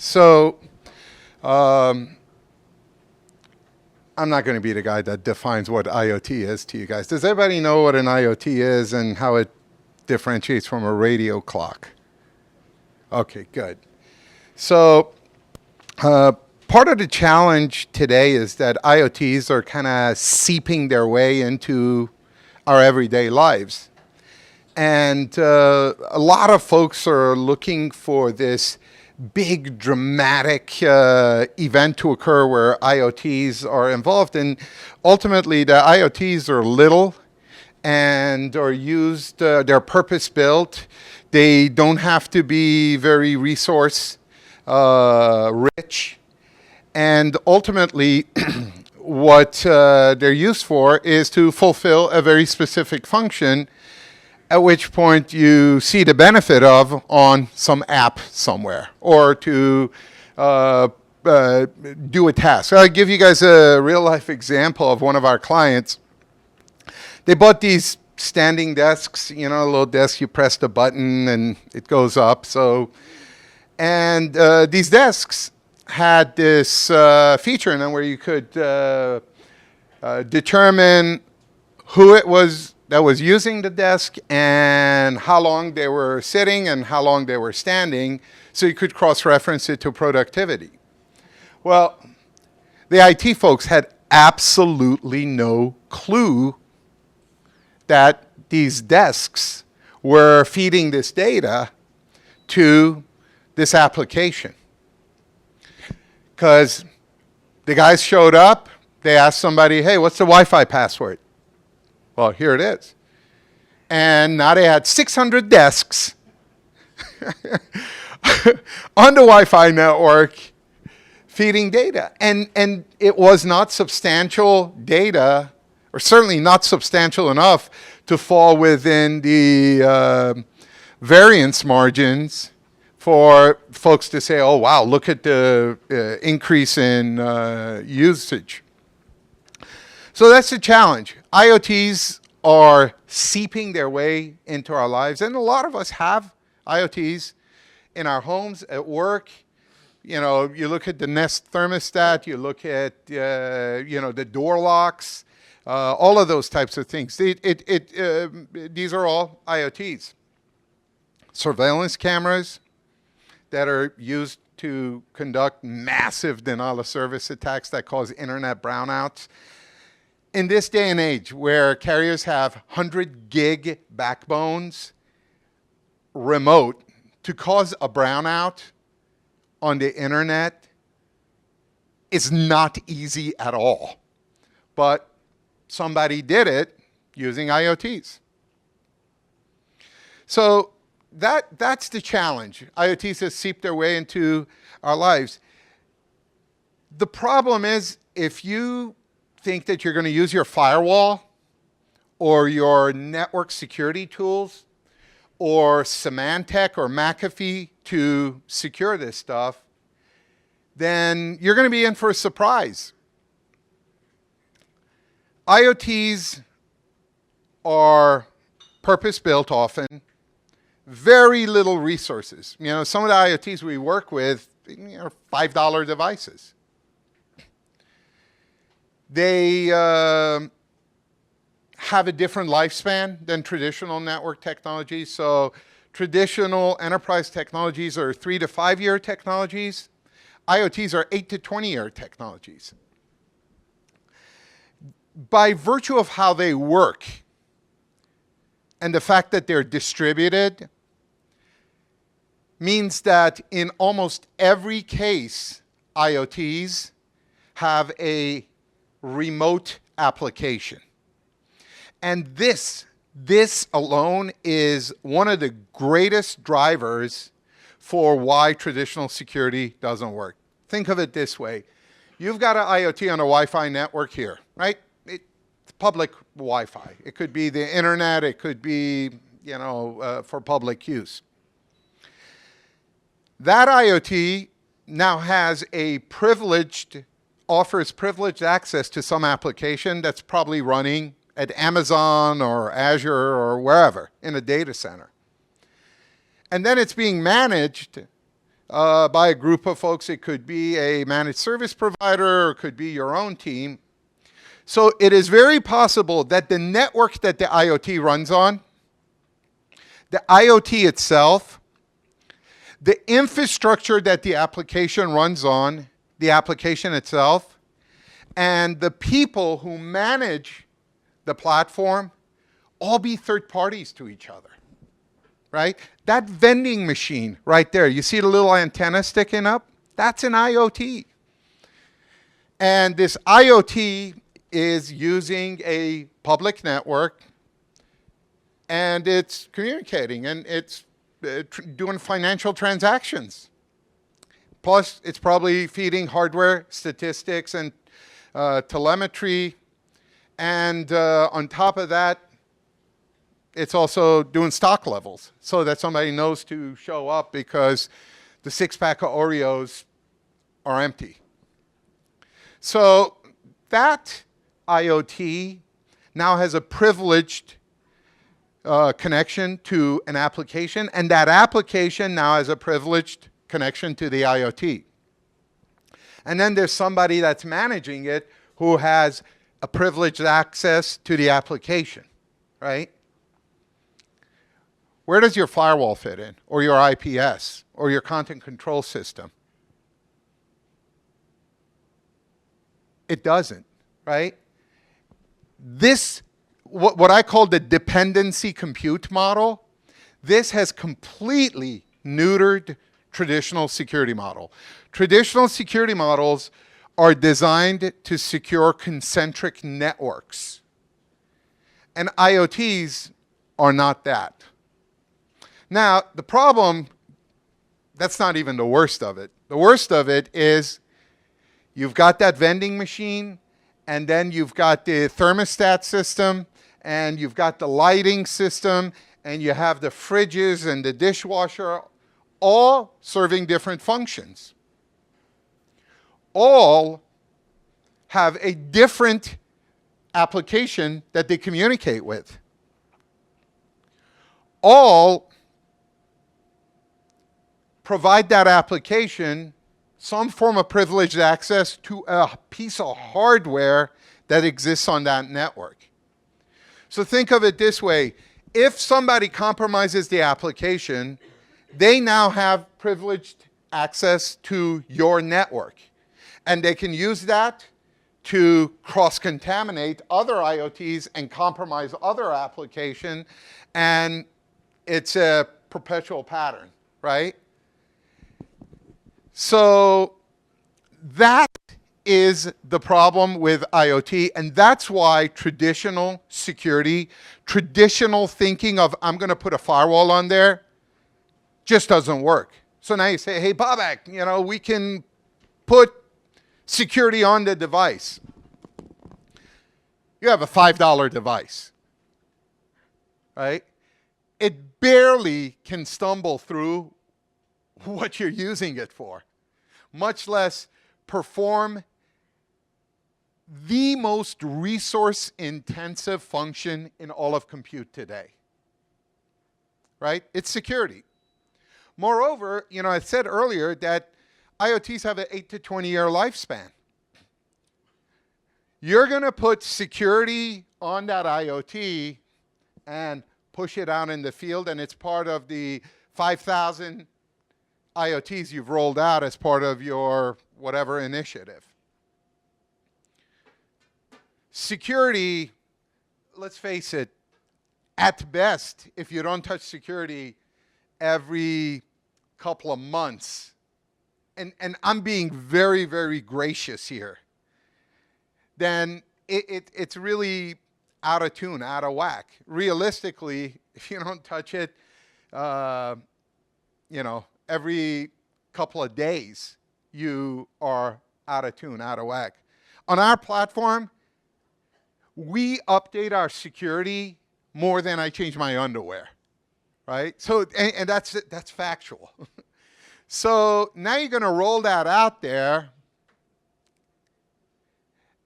So, um, I'm not going to be the guy that defines what IoT is to you guys. Does everybody know what an IoT is and how it differentiates from a radio clock? Okay, good. So, uh, part of the challenge today is that IoTs are kind of seeping their way into our everyday lives. And a lot of folks are looking for this big dramatic event to occur where IoTs are involved. And ultimately, the IoTs are little and are used, they're purpose built. They don't have to be very resource rich. And ultimately, what they're used for is to fulfill a very specific function, at which point you see the benefit of on some app somewhere, or to do a task. I'll give you guys a real life example of one of our clients. They bought these standing desks, you know, a little desk, you press the button and it goes up. And these desks had this feature in them where you could determine who it was that was using the desk and how long they were sitting and how long they were standing, so you could cross-reference it to productivity. Well, the IT folks had absolutely no clue that these desks were feeding this data to this application. Because the guys showed up, they asked somebody, hey, what's the Wi-Fi password? Well, here it is. And now they had 600 desks on the Wi-Fi network feeding data. And it was not substantial data, or certainly not substantial enough to fall within the variance margins for folks to say, oh, wow, look at the increase in usage. So that's the challenge. IoTs are seeping their way into our lives, and a lot of us have IoTs in our homes, at work. You know, you look at the Nest thermostat, you look at, the door locks, all of those types of things. These are all IoTs. Surveillance cameras that are used to conduct massive denial of service attacks that cause internet brownouts. In this day and age where carriers have 100 gig backbones remote, to cause a brownout on the internet is not easy at all. But somebody did it using IoTs. So that's the challenge. IoTs have seeped their way into our lives. The problem is, if you think that you're going to use your firewall or your network security tools or Symantec or McAfee to secure this stuff, then you're going to be in for a surprise. IoTs are purpose-built often, very little resources. You know, some of the IoTs we work with are $5 devices. They have a different lifespan than traditional network technologies. So traditional enterprise technologies are 3 to 5 year technologies. IoTs are 8 to 20 year technologies. By virtue of how they work and the fact that they're distributed, means that in almost every case, IoTs have a remote application. And this alone is one of the greatest drivers for why traditional security doesn't work. Think of it this way. You've got an IoT on a Wi-Fi network here, right? It's public Wi-Fi. It could be the internet. It could be, for public use. That IoT now has offers privileged access to some application that's probably running at Amazon or Azure or wherever in a data center. And then it's being managed by a group of folks. It could be a managed service provider, or it could be your own team. So it is very possible that the network that the IoT runs on, the IoT itself, the infrastructure that the application runs on, the application itself, and the people who manage the platform all be third parties to each other, right? That vending machine right there, you see the little antenna sticking up? That's an IoT. And this IoT is using a public network, and it's communicating, and it's doing financial transactions. Plus, it's probably feeding hardware statistics and telemetry. And on top of that, it's also doing stock levels so that somebody knows to show up because the six-pack of Oreos are empty. So that IoT now has a privileged connection to an application, and that application now has a privileged connection to the IoT. And then there's somebody that's managing it who has a privileged access to the application, right? Where does your firewall fit in, or your IPS, or your content control system? It doesn't, right? This, what I call the dependency compute model, this has completely neutered traditional security model. Traditional security models are designed to secure concentric networks. And IoTs are not that. Now, the problem, that's not even the worst of it. The worst of it is you've got that vending machine, and then you've got the thermostat system, and you've got the lighting system, and you have the fridges and the dishwasher, all serving different functions. All have a different application that they communicate with. All provide that application some form of privileged access to a piece of hardware that exists on that network. So think of it this way. If somebody compromises the application, they now have privileged access to your network. And they can use that to cross-contaminate other IoTs and compromise other applications. And it's a perpetual pattern, right? So that is the problem with IoT, and that's why traditional security, traditional thinking of I'm going to put a firewall on there, just doesn't work. So now you say, hey, Babak, we can put security on the device. You have a $5 device, right? It barely can stumble through what you're using it for, much less perform the most resource-intensive function in all of compute today, right? It's security. Moreover, I said earlier that IoTs have an 8 to 20-year lifespan. You're going to put security on that IoT and push it out in the field, and it's part of the 5,000 IoTs you've rolled out as part of your whatever initiative. Security, let's face it, at best, if you don't touch security every couple of months, and I'm being very, very gracious here, then it's really out of tune, out of whack. Realistically, if you don't touch it, every couple of days, you are out of tune, out of whack. On our platform, we update our security more than I change my underwear, right? So, and that's factual. So now you're going to roll that out there.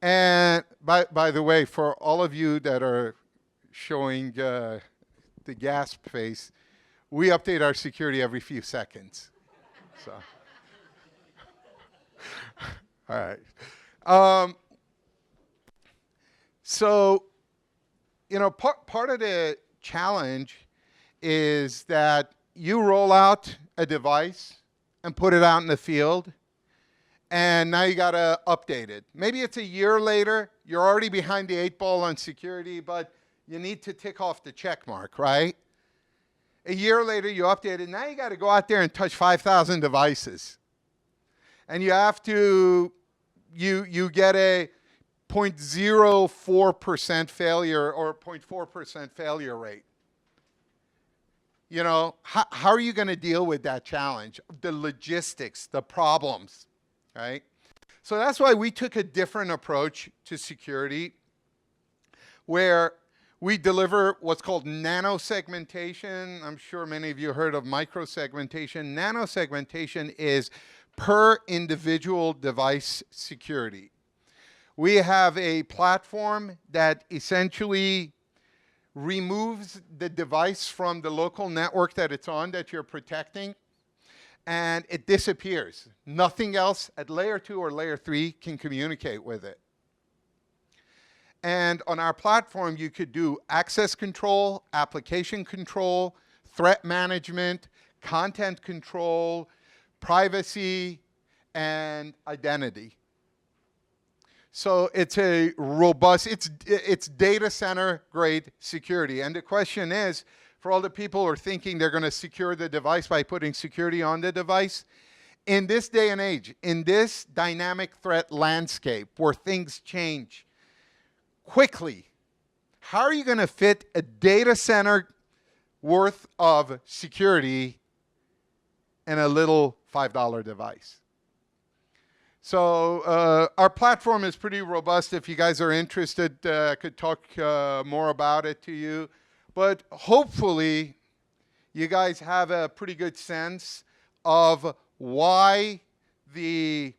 And by the way, for all of you that are showing the gasp face, we update our security every few seconds. So. All right. Um, so, part of the challenge is that you roll out a device and put it out in the field, and now you got to update it. Maybe it's a year later, you're already behind the 8 ball on security, but you need to tick off the check mark, right? A year later, you update it. Now you got to go out there and touch 5,000 devices. And you have to, you get a 0.04% failure or 0.4% failure rate. How are you going to deal with that challenge? The logistics, the problems, right? So that's why we took a different approach to security, where we deliver what's called nano-segmentation. I'm sure many of you heard of micro-segmentation. Nano-segmentation is per individual device security. We have a platform that essentially removes the device from the local network that it's on that you're protecting, and it disappears. Nothing else at layer 2 or layer 3 can communicate with it. And on our platform, you could do access control, application control, threat management, content control, privacy, and identity. So it's a robust, it's data center grade security. And the question is, for all the people who are thinking they're going to secure the device by putting security on the device, in this day and age, in this dynamic threat landscape where things change quickly, how are you going to fit a data center worth of security in a little $5 device? So our platform is pretty robust. If you guys are interested, I could talk more about it to you. But hopefully, you guys have a pretty good sense of why the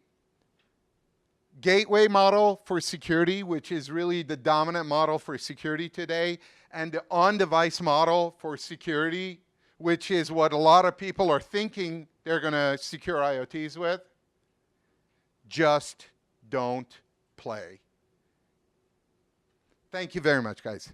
gateway model for security, which is really the dominant model for security today, and the on-device model for security, which is what a lot of people are thinking they're going to secure IoTs with, just don't play. Thank you very much, guys.